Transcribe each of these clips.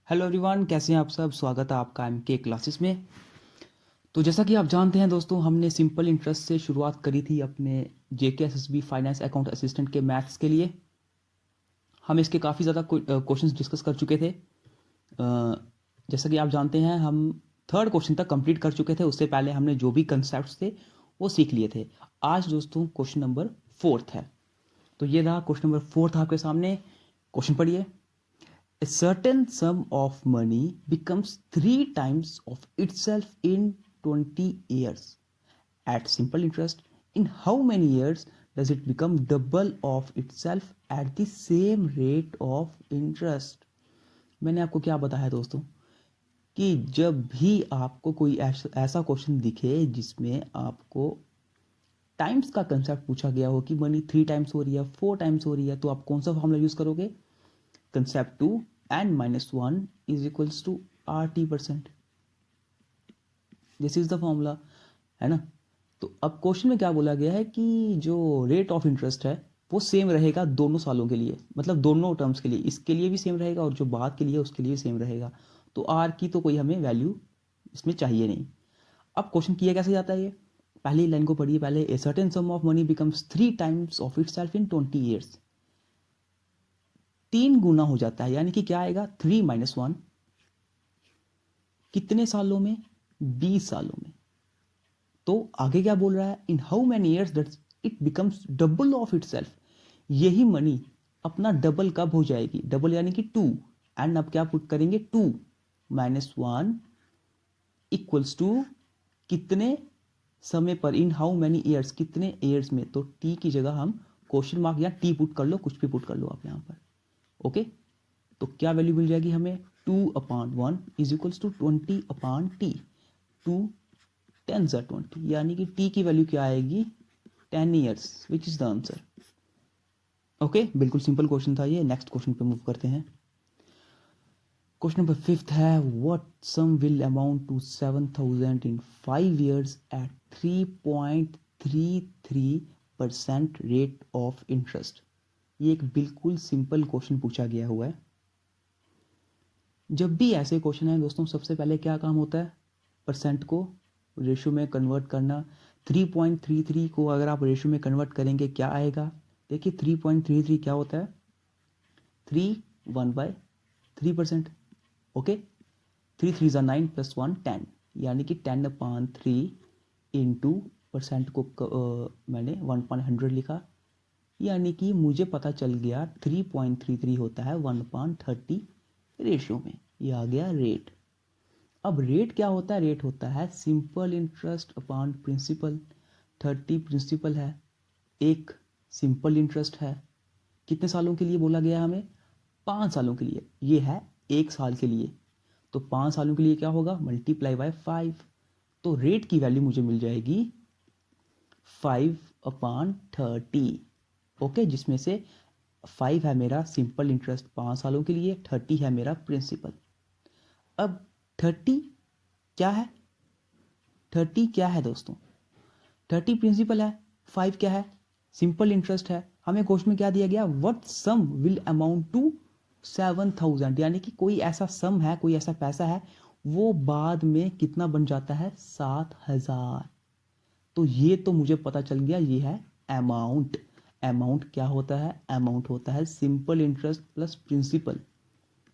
Hello everyone, कैसे हैं आप सब। स्वागत है आपका एमके क्लासेस में। तो जैसा कि आप जानते हैं दोस्तों, हमने सिंपल इंटरेस्ट से शुरुआत करी थी अपने जेकेएसएसबी फाइनेंस अकाउंट असिस्टेंट के मैथ्स के लिए। हम इसके काफ़ी ज़्यादा क्वेश्चंस डिस्कस कर चुके थे। जैसा कि आप जानते हैं, हम थर्ड क्वेश्चन तक कंप्लीट कर चुके थे। उससे पहले हमने जो भी कंसेप्ट थे वो सीख लिए थे। आज दोस्तों क्वेश्चन नंबर फोर्थ है। तो ये रहा क्वेश्चन नंबर फोर्थ आपके सामने। क्वेश्चन पढ़िए। A certain sum of money becomes 3 times of itself in 20 years. At simple interest, in how many years does it become double of itself at the same rate of interest? मैंने आपको क्या बताया दोस्तों कि जब भी आपको कोई ऐसा क्वेश्चन दिखे जिसमें आपको टाइम्स का कंसेप्ट पूछा गया हो कि मनी 3 टाइम्स हो रही है, 4 टाइम्स हो रही है, तो आप कौन सा फॉर्मूला यूज करोगे? Concept 2 n-1 is equals to RT%। This is the formula, है ना। तो अब क्वेश्चन में क्या बोला गया है कि जो रेट ऑफ इंटरेस्ट है वो सेम रहेगा दोनों सालों के लिए, मतलब दोनों टर्म्स के लिए। इसके लिए भी सेम रहेगा और जो बाद के लिए उसके लिए भी सेम रहेगा। तो आर की तो कोई हमें वैल्यू इसमें चाहिए नहीं। अब क्वेश्चन किया कैसे जाता है ये, पहली लाइन को पढ़िए पहले। A certain some of money becomes 3 times of it self in 20 years. 3 गुना हो जाता है, यानी कि क्या आएगा? 3 - 1 कितने सालों में? 20 सालों में। तो आगे क्या बोल रहा है? In how many years that it becomes double of itself. यही मनी अपना डबल कब हो जाएगी? डबल यानी कि 2। एंड अब क्या पुट करेंगे? 2 - 1 इक्वल्स टू कितने समय पर? इन हाउ मैनी ईयर्स, कितने ईयर्स में? तो टी की जगह हम क्वेश्चन मार्क या टी पुट कर लो, कुछ भी पुट कर लो आप यहाँ पर। ओके, तो क्या वैल्यू मिल जाएगी हमें? 2/1 इज इक्वल्स टू 20/t। 2 10 20, यानी कि t की वैल्यू क्या आएगी? 10 years, which is the answer. Okay, बिल्कुल सिंपल क्वेश्चन था ये। नेक्स्ट क्वेश्चन पे मूव करते हैं। क्वेश्चन नंबर फिफ्थ है, what sum will amount to 7,000 in 5 years at 3.33% rate of interest. ये एक बिल्कुल सिंपल क्वेश्चन पूछा गया हुआ है। जब भी ऐसे क्वेश्चन है दोस्तों, सबसे पहले क्या काम होता है? परसेंट को रेशो में कन्वर्ट करना। 3.33 को अगर आप रेशो में कन्वर्ट करेंगे क्या आएगा? देखिए 3.33 क्या होता है? 1/3%। ओके, 3 3 9 + 1 10, यानी कि 10/3 इंटू परसेंट को मैंने 1/100 लिखा, यानी कि मुझे पता चल गया 3.33 होता है 1/30 रेशियो में। ये आ गया रेट। अब रेट क्या होता है? रेट होता है simple interest upon principal. 30 principal है, एक सिंपल इंटरेस्ट है। कितने सालों के लिए बोला गया हमें? 5 सालों के लिए। ये है 1 साल के लिए, तो 5 सालों के लिए क्या होगा? Multiply by 5। तो रेट की वैल्यू मुझे मिल जाएगी 5/30। ओके, जिसमें से 5 है मेरा सिंपल इंटरेस्ट 5 सालों के लिए, 30 है मेरा प्रिंसिपल। अब 30 क्या है? 30 क्या है दोस्तों? 30 प्रिंसिपल है, 5 क्या है? सिंपल इंटरेस्ट है। हमें क्वेश्चन में क्या दिया गया? What sum will amount to 7,000, यानी कि कोई ऐसा सम है, कोई ऐसा पैसा है वो बाद में कितना बन जाता है? 7,000। तो ये तो मुझे पता चल गया, ये है अमाउंट। अमाउंट क्या होता है? अमाउंट होता है simple interest plus principal.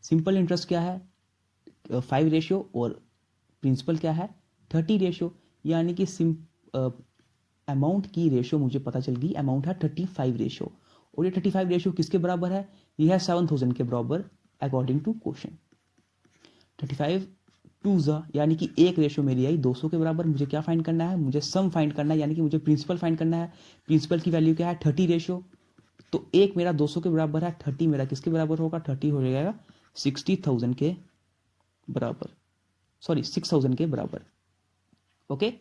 Simple interest क्या है? 5 रेशियो, और प्रिंसिपल क्या है? 30 रेशियो। यानी कि अमाउंट की रेशियो मुझे पता चल गई, अमाउंट है 35 रेशियो। और ये 35 रेशियो किसके बराबर है? ये है 7,000 के बराबर अकॉर्डिंग टू क्वेश्चन। 35 2 यानी कि एक रेशियो मेरी आई 200 के बराबर। मुझे क्या फाइंड करना है? मुझे सम फाइंड करना है, यानी कि मुझे प्रिंसिपल फाइंड करना है। प्रिंसिपल की वैल्यू क्या है? 30 रेशियो। तो एक मेरा 200 के बराबर है, 30 मेरा किसके बराबर होगा? 30 हो जाएगा 60,000 के बराबर, सॉरी 6,000 के बराबर। Okay,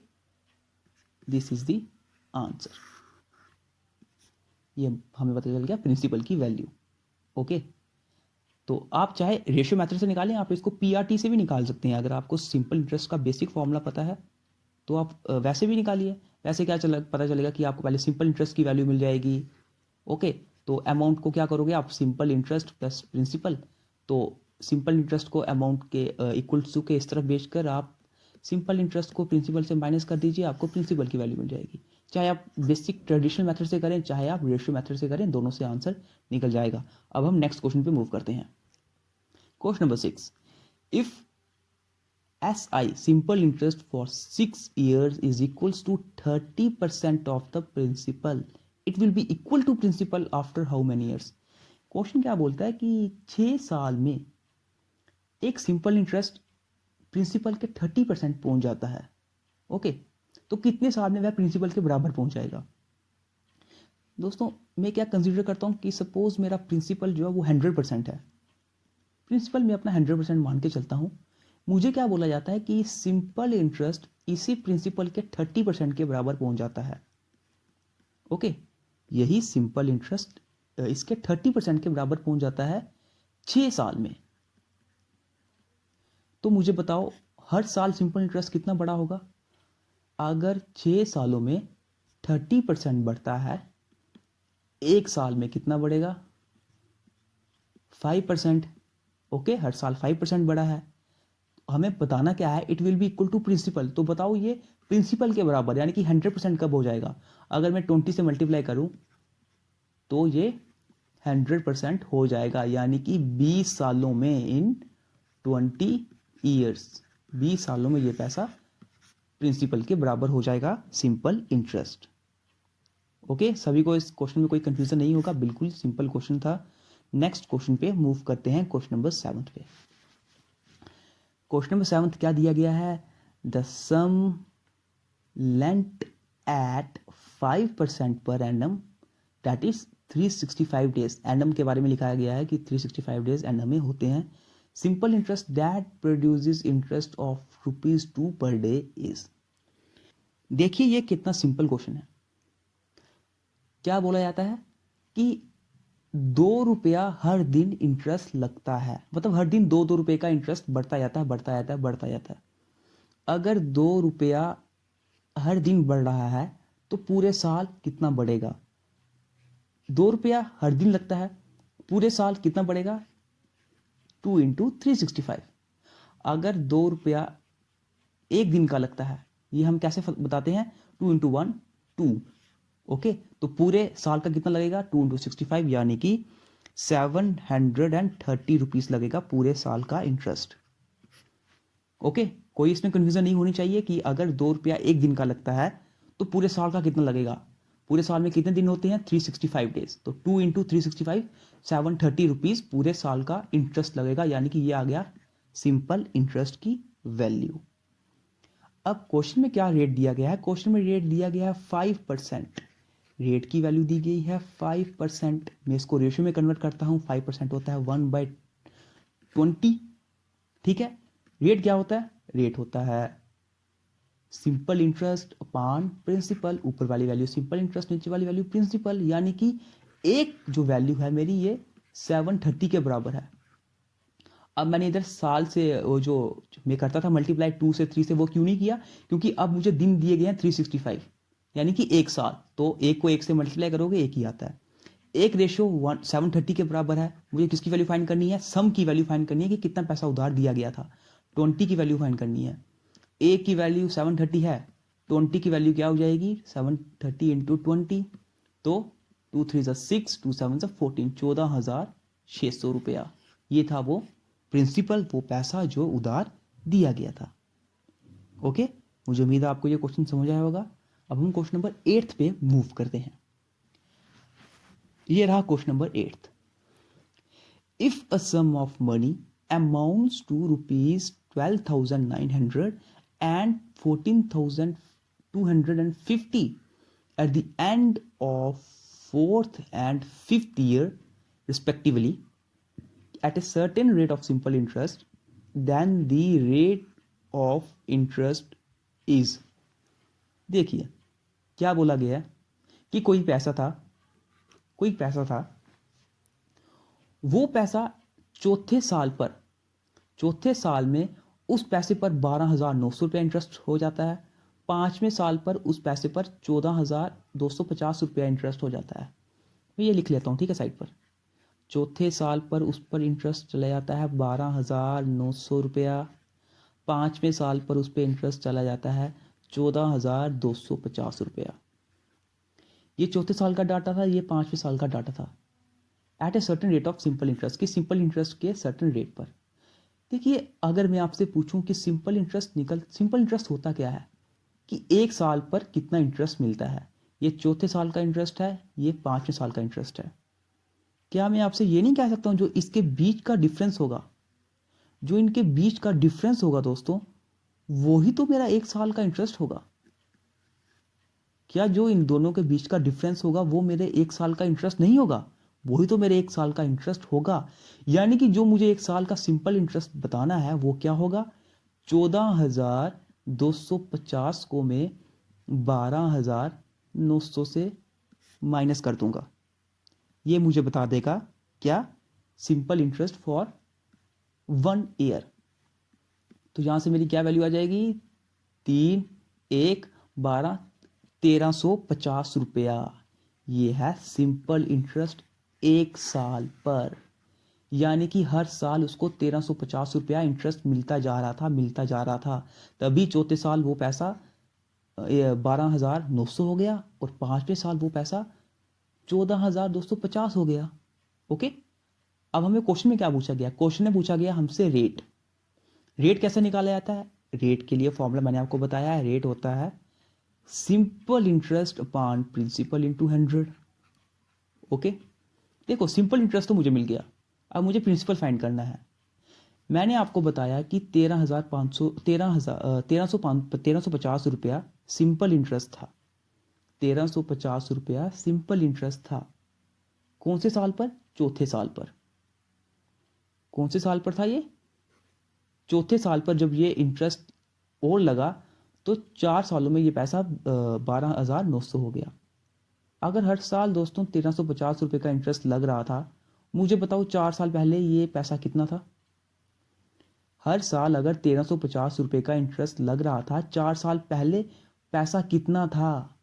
this is the answer. ये हमें पता चल गया प्रिंसिपल की वैल्यू। ओके, तो आप चाहे रेशियो मेथड से निकालें, आप इसको पीआरटी से भी निकाल सकते हैं। अगर आपको सिंपल इंटरेस्ट का बेसिक फॉर्मूला पता है तो आप वैसे भी निकालिए। वैसे क्या पता चलेगा कि आपको पहले सिंपल इंटरेस्ट की वैल्यू मिल जाएगी। ओके, तो अमाउंट को क्या करोगे आप? Simple interest plus principal. तो सिंपल इंटरेस्ट को अमाउंट के इक्वल्स टू के इस तरफ बेचकर आप सिंपल इंटरेस्ट को प्रिंसिपल से माइनस कर दीजिए, आपको प्रिंसिपल की वैल्यू मिल जाएगी। चाहे आप बेसिक ट्रेडिशनल मेथड से करें, चाहे आप रेशियो मेथड से करें, दोनों से आंसर निकल जाएगा। अब हम नेक्स्ट क्वेश्चन पे मूव करते हैं। Question number 6, if SI simple interest for 6 years is equals to 30% of the principal, it will be equal to principal after how many years? Question क्या बोलता है कि 6 साल में एक सिंपल इंटरेस्ट प्रिंसिपल के 30% पहुंच जाता है। ओके, तो कितने साल में वह प्रिंसिपल के बराबर पहुंच जाएगा? दोस्तों मैं क्या कंसीडर करता हूं कि सपोज मेरा प्रिंसिपल जो है वो 100% है। प्रिंसिपल में अपना 100% मान के चलता हूं। मुझे क्या बोला जाता है कि सिंपल इंटरेस्ट इसी प्रिंसिपल के 30% के बराबर पहुंच जाता है। ओके, यही सिंपल इंटरेस्ट इसके 30% के बराबर पहुंच जाता है 6 साल में। तो मुझे बताओ हर साल सिंपल इंटरेस्ट कितना बड़ा होगा? अगर 6 सालों में 30% बढ़ता है, एक साल में कितना बढ़ेगा? 5%। ओके, हर साल 5% बढ़ा है। हमें बताना क्या है? It will be equal to principal. तो बताओ ये प्रिंसिपल के बराबर यानी कि 100% कब हो जाएगा? अगर मैं 20 से मल्टीप्लाई करूं तो ये 100% हो जाएगा, यानी कि 20 सालों में, इन 20 ईयर्स, 20 सालों में ये पैसा प्रिंसिपल के बराबर हो जाएगा सिंपल इंटरेस्ट। ओके, सभी को इस क्वेश्चन में कोई कंफ्यूजन नहीं होगा, बिल्कुल सिंपल क्वेश्चन था। नेक्स्ट क्वेश्चन पे मूव करते हैं, क्वेश्चन नंबर 7 पे। क्वेश्चन नंबर 7 क्या दिया गया है? The some lent at 5% per annum, that is 365 days. Annum के बारे में लिखाया गया है कि 365 डेज एनम में होते हैं। Simple interest that produces interest of ₹2 per day is. देखिए ये कितना सिंपल क्वेश्चन है। क्या बोला जाता है कि ₹2 हर दिन इंटरेस्ट लगता है, मतलब हर दिन 2-2 रुपए का इंटरेस्ट बढ़ता जाता है, बढ़ता जाता है, बढ़ता जाता है। अगर ₹2 हर दिन बढ़ रहा है तो पूरे साल कितना बढ़ेगा? ₹2 हर दिन लगता है, पूरे साल कितना बढ़ेगा? 2 इंटू 365। अगर ₹2 एक दिन का लगता है, ये हम कैसे बताते हैं? 2 इंटू 1 2। ओके, तो पूरे साल का कितना लगेगा? 2 इंटू 65, यानी कि 730 रुपीज लगेगा पूरे साल का इंटरेस्ट। ओके, कोई इसमें कंफ्यूजन नहीं होनी चाहिए कि अगर ₹2 एक दिन का लगता है तो पूरे साल का कितना लगेगा। पूरे साल में कितने दिन होते हैं? 365 डेज। तो 2 इंटू 365, 730 रुपीज पूरे साल का इंटरेस्ट लगेगा, यानी कि ये आ गया सिंपल इंटरेस्ट की वैल्यू। अब क्वेश्चन में क्या रेट दिया गया है? क्वेश्चन में रेट दिया गया है 5%। रेट की वैल्यू दी गई है 5%। मैं इसको रेशियो में कन्वर्ट करता हूं। 5% होता है 1/20। ठीक है, रेट क्या होता है? रेट होता है सिंपल इंटरेस्ट अपॉन प्रिंसिपल। ऊपर वाली वैल्यू सिंपल इंटरेस्ट, नीचे वाली वैल्यू प्रिंसिपल, यानी कि एक जो वैल्यू है मेरी ये 730 के बराबर है। अब मैंने इधर साल से वो जो मैं करता था मल्टीप्लाई 2 से 3 से, वो क्यों नहीं किया? क्योंकि अब मुझे दिन दिए गए हैं 365, यानी कि एक साल। तो एक को एक से मल्टीप्लाई करोगे एक ही आता है। एक रेशियो 730 के बराबर है। मुझे किसकी वैल्यू फाइंड करनी है? सम की वैल्यू फाइंड करनी है कि कितना पैसा उधार दिया गया था। 20 की वैल्यू फाइंड करनी है। ए की वैल्यू 730 है, 20 की वैल्यू क्या हो जाएगी? 730 इंटू 20, तो 2 3 6, 2 7 14, 14,600 रुपया। ये था वो प्रिंसिपल, वो पैसा जो उधार दिया गया था। ओके, मुझे उम्मीद है आपको ये क्वेश्चन समझ आया होगा। अब हम क्वेश्चन नंबर 8 पे मूव करते हैं। ये रहा question number 8। If a sum of money amounts to ₹12,900 and 14,250 at the end of 4th and 5th year respectively at a certain rate of simple interest, then the rate of interest is। देखिए क्या बोला गया है कि कोई पैसा था, वो पैसा चौथे साल में उस पैसे पर 12,900 रुपया इंटरेस्ट हो जाता है। 5वें साल पर उस पैसे पर 14,250 रुपया इंटरेस्ट हो जाता है। मैं ये लिख लेता हूँ, ठीक है, साइड पर। चौथे साल पर उस पर इंटरेस्ट चला जाता है 12,900 रुपया। पाँचवें साल पर उस पर इंटरेस्ट चला जाता है 14,250 रुपया। ये चौथे साल का डाटा था, ये पाँचवें साल का डाटा था। At a certain rate of simple interest, की सिंपल इंटरेस्ट के सर्टेन रेट पर। देखिए, अगर मैं आपसे पूछूं कि सिंपल इंटरेस्ट होता क्या है, कि एक साल पर कितना इंटरेस्ट मिलता है। ये चौथे साल का इंटरेस्ट है, ये पाँचवें साल का इंटरेस्ट है। क्या मैं आपसे ये नहीं कह सकता हूं जो इसके बीच का डिफरेंस होगा, जो इनके बीच का डिफरेंस होगा दोस्तों, वो ही तो मेरा एक साल का इंटरेस्ट होगा। क्या जो इन दोनों के बीच का डिफरेंस होगा वो मेरे एक साल का इंटरेस्ट नहीं होगा? वही तो मेरे एक साल का इंटरेस्ट होगा। यानी कि जो मुझे एक साल का सिंपल इंटरेस्ट बताना है वो क्या होगा, 14,250 को मैं 12,900 से माइनस कर दूंगा। ये मुझे बता देगा क्या, सिंपल इंटरेस्ट फॉर 1 ईयर। तो यहां से मेरी क्या वैल्यू आ जाएगी, 3, 1, 12, 1,350 रुपया। ये है सिंपल इंटरेस्ट एक साल पर। यानी कि हर साल उसको 1,350 रुपया इंटरेस्ट मिलता जा रहा था। तभी चौथे साल वो पैसा 12,900 हो गया और पांचवें साल वो पैसा 14,250 हो गया। ओके, अब हमें क्वेश्चन में क्या पूछा गया, क्वेश्चन में पूछा गया हमसे रेट। रेट कैसे निकाला जाता है? रेट के लिए फॉर्मूला मैंने आपको बताया है, रेट होता है simple interest upon principal into 100। Okay, देखो सिंपल इंटरेस्ट तो मुझे मिल गया, अब मुझे प्रिंसिपल फाइंड करना है। मैंने आपको बताया कि 13,500 रुपया सिंपल इंटरेस्ट था। 1,350 रुपया सिंपल इंटरेस्ट था। कौन से साल पर? चौथे साल पर। कौन से साल पर था ये? चौथे साल पर। जब ये इंटरेस्ट और लगा तो 4 सालों में ये पैसा 12,900 हो गया। अगर हर साल दोस्तों 1,350 रुपये का इंटरेस्ट लग रहा था, मुझे बताओ 4 साल पहले ये पैसा कितना था? हर साल अगर 1,350 रुपये का इंटरेस्ट लग रहा था, 4 साल पहले पैसा कितना था?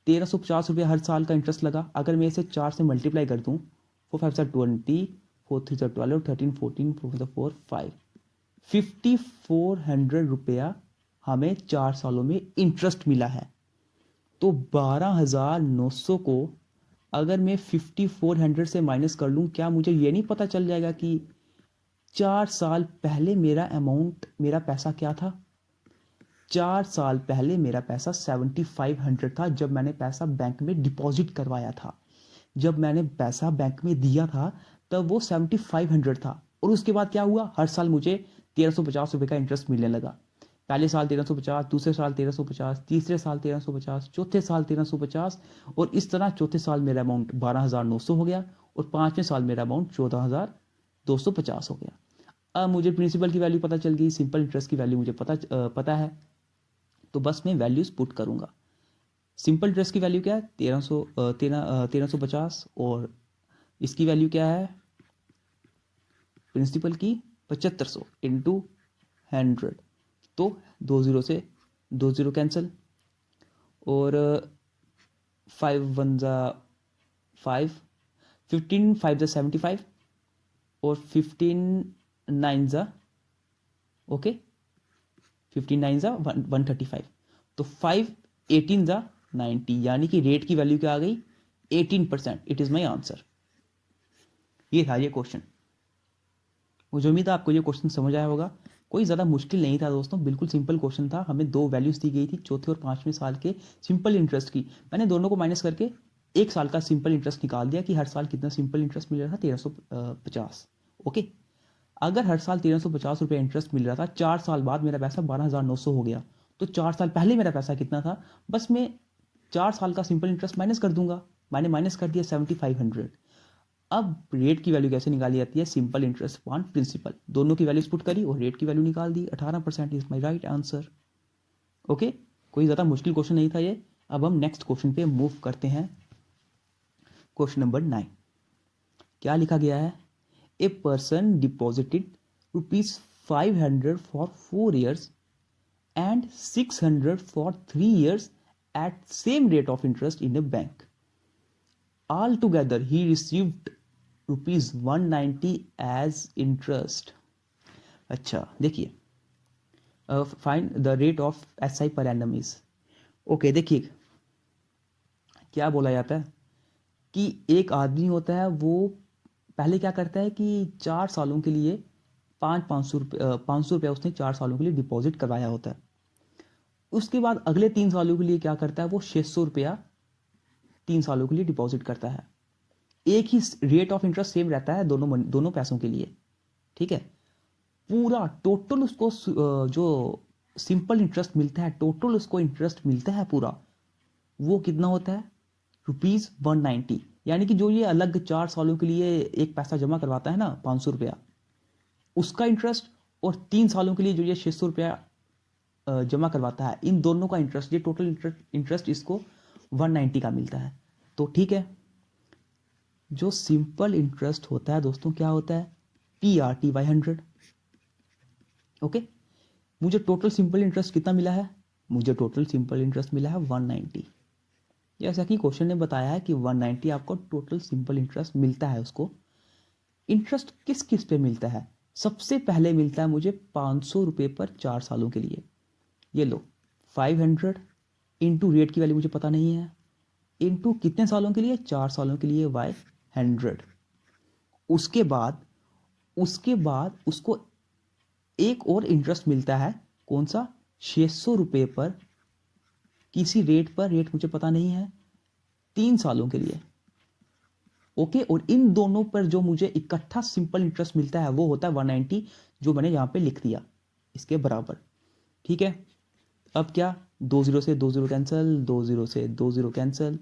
1,350 रुपये हर साल का इंटरेस्ट लगा। अगर मैं इसे 4 से मल्टीप्लाई कर दूं, 4 5 20, 4 3 12, 13 14, 4 4 5, 5,400 रुपया हमें 4 सालों में इंटरेस्ट मिला है। तो 12,900 को अगर मैं 5,400 से माइनस कर लूं, क्या मुझे ये नहीं पता चल जाएगा कि 4 साल पहले मेरा पैसा क्या था? 4 साल पहले मेरा पैसा 7,500 था जब मैंने पैसा बैंक में डिपॉजिट करवाया था। जब मैंने पैसा बैंक में दिया था तब वो 7,500 था। और उसके बाद क्या हुआ, हर साल मुझे 1,350 रुपये का इंटरेस्ट मिलने लगा। पहले साल 1,350, दूसरे साल 1,350, तीसरे साल 1,350, चौथे साल 1,350, और इस तरह चौथे साल मेरा अमाउंट 12,900 हो गया और पांचवें साल मेरा अमाउंट 14,250 हो गया। अब मुझे प्रिंसिपल की वैल्यू पता चल गई, सिंपल इंटरेस्ट की वैल्यू मुझे पता है, तो बस मैं वैल्यूज पुट करूंगा। सिंपल इंटरेस्ट की वैल्यू क्या है? 1,350, और इसकी वैल्यू क्या है प्रिंसिपल की? 7,500 इंटू 100। तो 2 0 से 2 0 कैंसिल, और 5 1 जा 5, 15 5 जा 75, और 15 9 जा ओके 15 9 जा 135। तो 5 18 जा 90, यानी कि रेट की वैल्यू क्या आ गई? 18%। It is my answer. ये था ये क्वेश्चन। मुझे उम्मीद है आपको ये क्वेश्चन समझ आया होगा। कोई ज़्यादा मुश्किल नहीं था दोस्तों, बिल्कुल सिंपल क्वेश्चन था। हमें 2 वैल्यूज दी गई थी चौथे और पांचवें साल के सिंपल इंटरेस्ट की। मैंने दोनों को माइनस करके एक साल का सिंपल इंटरेस्ट निकाल दिया कि हर साल कितना सिंपल इंटरेस्ट मिल रहा था, 1,350। ओके, अगर हर साल 1,350 रुपये इंटरेस्ट मिल रहा था, 4 साल बाद मेरा पैसा 12,900 हो गया, तो 4 साल पहले मेरा पैसा कितना था? बस मैं 4 साल का सिंपल इंटरेस्ट माइनस कर दूंगा। मैंने माइनस कर दिया 7,500। अब रेट की वैल्यू कैसे निकाली जाती है? Simple interest upon principal. दोनों की वैल्यूज पुट करी और रेट की वैल्यू निकाल दी। 18% is my right answer. Okay, कोई ज़्यादा मुश्किल क्वेश्चन नहीं था ये। अब हम नेक्स्ट क्वेश्चन पे मूव करते हैं। क्वेश्चन नंबर 9, क्या लिखा गया है? A person deposited ₹500 for 4 years and 600 for 3 years at same rate of interest in a bank. Altogether, he received ₹190 as interest. अच्छा देखिए, find the rate of S I per annum is. Okay देखिए, क्या बोला जाता है कि एक आदमी होता है, वो पहले क्या करता है कि 4 सालों के लिए 500 रुपया उसने 4 सालों के लिए डिपॉजिट करवाया होता है। उसके बाद अगले 3 सालों के लिए क्या करता है, वो 600 रुपया 3 सालों के लिए डिपॉजिट करता है। एक ही रेट ऑफ इंटरेस्ट सेम रहता है दोनों पैसों के लिए, ठीक है। पूरा टोटल उसको जो सिंपल इंटरेस्ट मिलता है, टोटल उसको इंटरेस्ट मिलता है पूरा, वो कितना होता है, ₹190। यानी कि जो ये अलग 4 सालों के लिए एक पैसा जमा करवाता है ना, 500 रुपया, उसका इंटरेस्ट, और 3 सालों के लिए जो ये 600 रुपया जमा करवाता है, इन दोनों का इंटरेस्ट, ये टोटल इंटरेस्ट इसको 190 का मिलता है। तो ठीक है, जो सिंपल इंटरेस्ट होता है दोस्तों, क्या होता है, PRT/100। ओके, मुझे टोटल सिंपल इंटरेस्ट कितना मिला है, मुझे टोटल सिंपल इंटरेस्ट मिला है 190। जैसा कि क्वेश्चन ने बताया है कि 190 आपको टोटल सिंपल इंटरेस्ट मिलता है। उसको इंटरेस्ट किस किस पे मिलता है, सबसे पहले मिलता है मुझे 500 रुपये पर 4 सालों के लिए। ये लो 500 इंटू रेट की वैल्यू मुझे पता नहीं है, इंटू कितने सालों के लिए, 4 सालों के लिए, बाय 100। उसके बाद उसको एक और इंटरेस्ट मिलता है, कौन सा, 600 रुपये पर किसी रेट पर, रेट मुझे पता नहीं है, 3 सालों के लिए। ओके, और इन दोनों पर जो मुझे इकट्ठा सिंपल इंटरेस्ट मिलता है वो होता है 190, जो मैंने यहां पे लिख दिया इसके बराबर। ठीक है, अब क्या, 20 से 20 कैंसिल, 20 से 20 कैंसिल,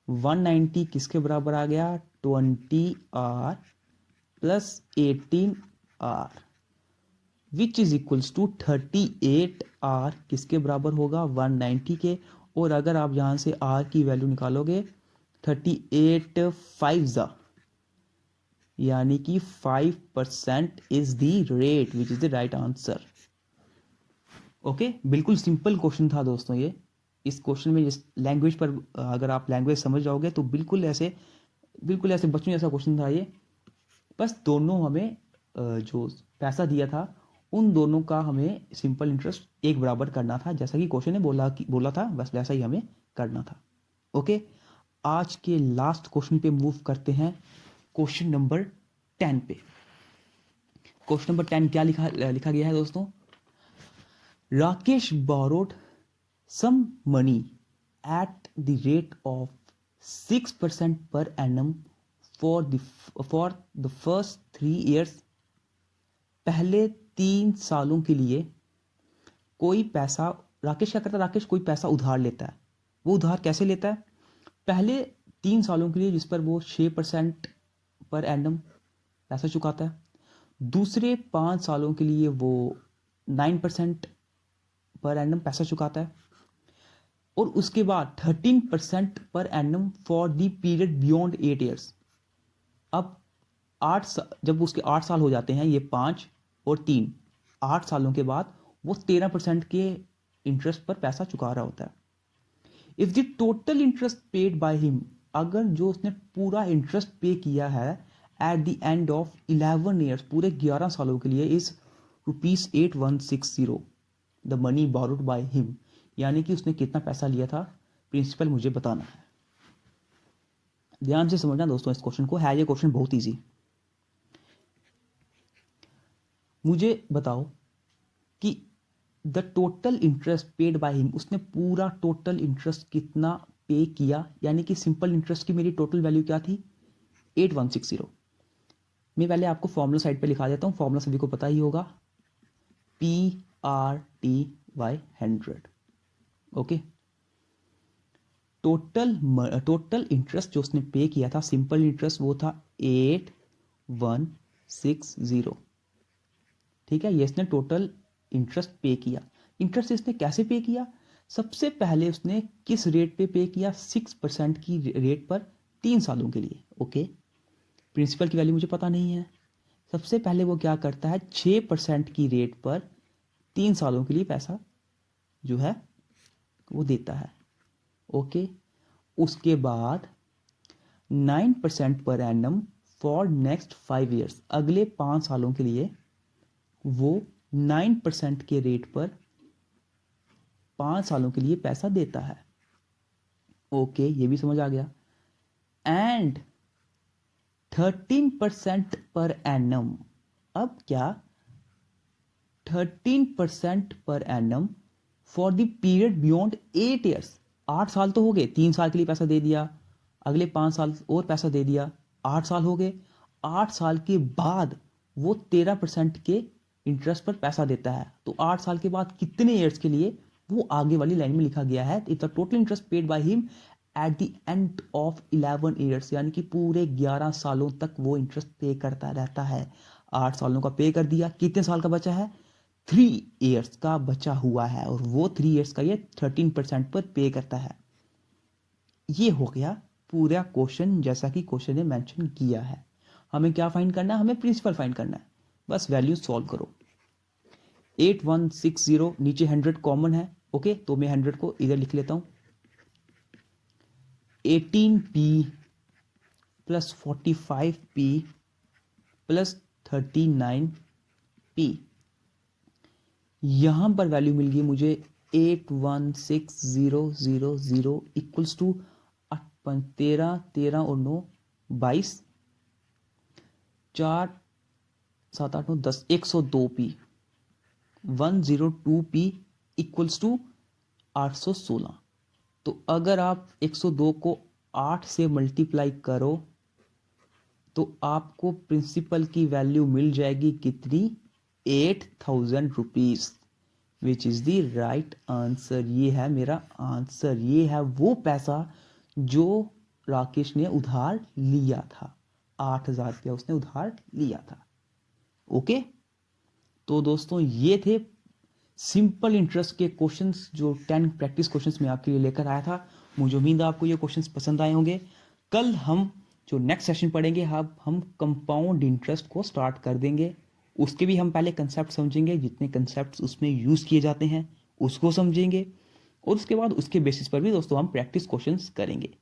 190 किसके बराबर आ गया, 20R plus 18R, which is equals to 38R, किसके बराबर होगा, 190 के। और अगर आप यहां से R की वैल्यू निकालोगे, 38 5 यानी कि 5% is the rate, which is the right answer. Okay, बिल्कुल सिंपल क्वेश्चन था दोस्तों ये। इस क्वेश्चन में इस लैंग्वेज पर अगर आप लैंग्वेज समझ जाओगे तो बिल्कुल ऐसे बच्चों जैसा क्वेश्चन था ये। बस दोनों हमें जो पैसा दिया था, उन दोनों का हमें सिंपल इंटरेस्ट एक बराबर करना था, जैसा कि क्वेश्चन ने बोला था, बस वैसा ही हमें करना था। ओके, आज के लास्ट क्वेश्चन पे मूव करते हैं, क्वेश्चन नंबर 10 पे। क्वेश्चन नंबर 10 क्या लिखा गया है दोस्तों, Rakesh borrowed some money at the rate of 6% per annum for the first 3 years। पहले 3 सालों के लिए कोई पैसा, राकेश क्या करता है, राकेश कोई पैसा उधार लेता है। वो उधार कैसे लेता है, पहले 3 सालों के लिए जिस पर वो 6% पर एनम पैसा चुकाता है, दूसरे 5 सालों के लिए वो 9% पर एनम पैसा चुकाता है, और उसके बाद 13% per annum for the period beyond 8 years. अब जब उसके 8 साल हो जाते हैं, ये 5 और 3, 8 सालों के बाद वो 13% के इंटरेस्ट पर पैसा चुका रहा होता है। If the total interest paid by him, अगर जो उसने पूरा इंटरेस्ट पे किया है at the end of 11 years, पूरे 11 सालों के लिए, is ₹8160, the money borrowed by him, यानी कि उसने कितना पैसा लिया था, प्रिंसिपल मुझे बताना है। ध्यान से समझना दोस्तों इस क्वेश्चन को, है ये क्वेश्चन बहुत इजी। मुझे बताओ कि the total interest paid by him, उसने पूरा टोटल इंटरेस्ट कितना पे किया, यानी कि सिंपल इंटरेस्ट की मेरी टोटल वैल्यू क्या थी, 8160। मैं पहले आपको फॉर्मूला साइड पे लिखा देता हूँ, फॉर्मूला सभी को पता ही होगा, PRT/100। ओके, टोटल इंटरेस्ट जो उसने पे किया था, सिंपल इंटरेस्ट, वो था 8160। ठीक है, ये इसने टोटल इंटरेस्ट पे किया। इंटरेस्ट इसने कैसे पे किया, सबसे पहले उसने किस रेट पे किया, 6% की रेट पर 3 सालों के लिए। ओके, प्रिंसिपल की वैल्यू मुझे पता नहीं है। सबसे पहले वो क्या करता है, 6% की रेट पर 3 सालों के लिए पैसा जो है वो देता है। ओके, उसके बाद 9% per annum for next 5 years, अगले 5 सालों के लिए वो 9% के रेट पर 5 सालों के लिए पैसा देता है। ओके, ये भी समझ आ गया। एंड 13% पर एनम, अब क्या 13% per annum for the period beyond 8 years. 8 साल तो हो गए, 3 साल के लिए पैसा दे दिया, अगले 5 साल और पैसा दे दिया, 8 साल हो गए। 8 साल के बाद वो 13% के इंटरेस्ट पर पैसा देता है। तो 8 साल के बाद कितने ईयर्स के लिए, वो आगे वाली लाइन में लिखा गया है। If the total interest paid by him at the end of 11 years, यानी कि पूरे 11 सालों तक वो इंटरेस्ट पे करता रहता है। 8 सालों का पे कर दिया, कितने साल का बचा है, 3 ईयर्स का बचा हुआ है, और वो 3 ईयर्स का ये 13% पर पे करता है। ये हो गया पूरा क्वेश्चन जैसा कि क्वेश्चन ने मेंशन किया है। हमें क्या फाइंड करना है, हमें प्रिंसिपल फाइंड करना है। बस वैल्यू सॉल्व करो। 8160, नीचे 100 कॉमन है। ओके, तो मैं 100 को इधर लिख लेता हूं। 18p plus 45p plus 39p, यहां पर वैल्यू मिल गई मुझे 816000 इक्वल्स टू 13 13 और 9 22, 4 7 8 9 10, 102p, 102p इक्वल्स टू 816। तो अगर आप 102 को 8 से मल्टीप्लाई करो तो आपको प्रिंसिपल की वैल्यू मिल जाएगी कितनी, 8000 rupees, which is the right answer. ये है मेरा आंसर, ये है वो पैसा जो राकेश ने उधार लिया था। 8000 रुपया उसने उधार लिया था। ओके, तो दोस्तों ये थे सिंपल इंटरेस्ट के क्वेश्चंस जो 10 प्रैक्टिस क्वेश्चंस में आपके लिए लेकर आया था। मुझे उम्मीद है आपको ये क्वेश्चंस पसंद आए होंगे। कल हम जो नेक्स्ट सेशन पढ़ेंगे हम कंपाउंड इंटरेस्ट को स्टार्ट कर देंगे। उसके भी हम पहले कंसेप्ट समझेंगे, जितने कंसेप्ट उसमें यूज किए जाते हैं उसको समझेंगे, और उसके बाद उसके बेसिस पर भी दोस्तों हम प्रैक्टिस क्वेश्चंस करेंगे।